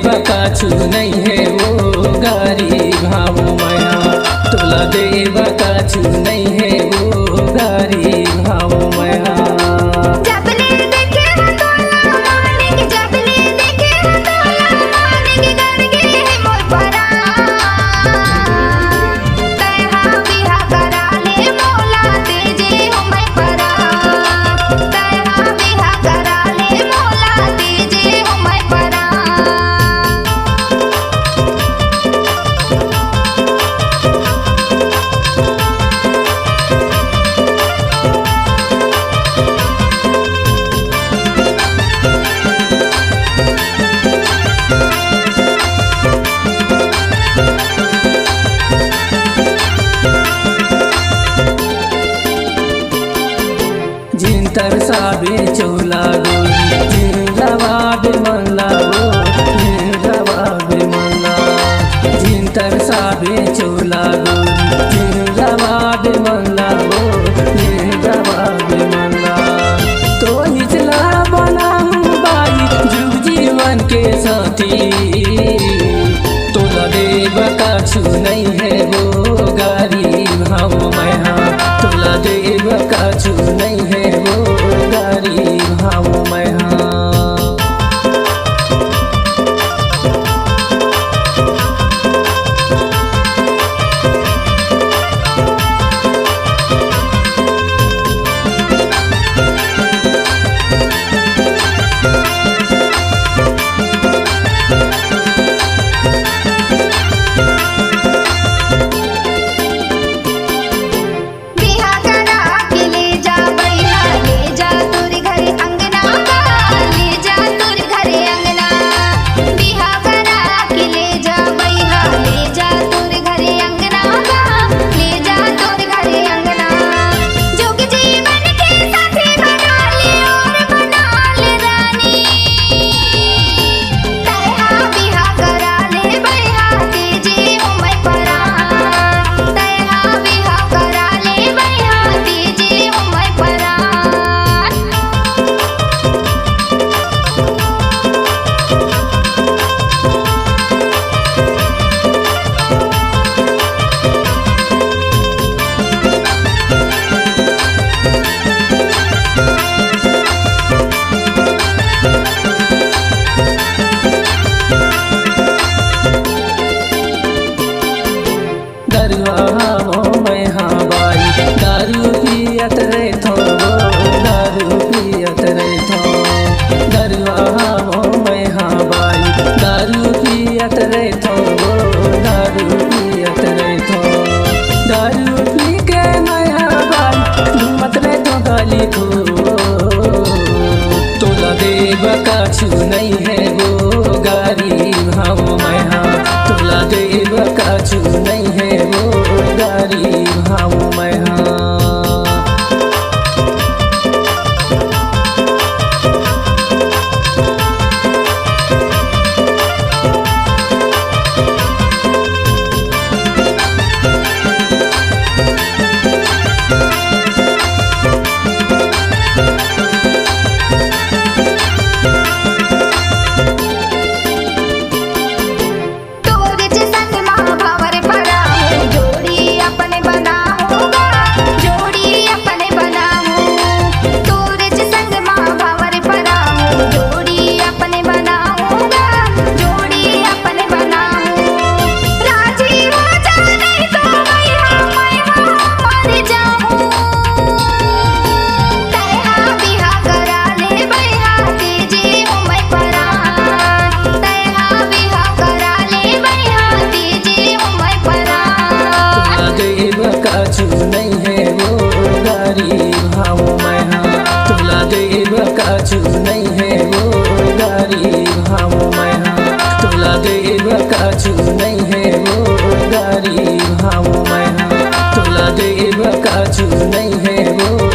काछु नहीं है वो गारी भाव माया तोला देवा काछु नहीं है वो गारी भाव माया तरसाबे चौला गोरी जिंदाबाद मल्ला वो जिंदाबाद मल्ला जिन तरसाबे चौला गोरी जिंदाबाद मल्ला वो जिंदाबाद मल्ला तो हिचला बना बाई जुग जीवन के साथी तोला देवा काछु नहीं है वो गारी भाव माया तोला देवा काछु नहीं है गारी भाव माया दारू पियत रे थो दारू पियत रे थो दरवा मैं हाँ बाई दारू पियत रे थो दारू पियत रे थो दारू पी के मैं हाँ बाई घूमत रे थो गाली खो तोला देवा काछु नहीं है वो गारी भाव मैं हाँ तोला देवा काछु नहीं है वो गारी भाव मैं हाँ काछु नहीं है वो गारी भाव मैं हाँ तोला देवा काछु नहीं है वो गारी भाव मैं हाँ तोला देवा काछु नहीं है वो गारी भाव मैं हाँ तोला देवा काछु नहीं है वो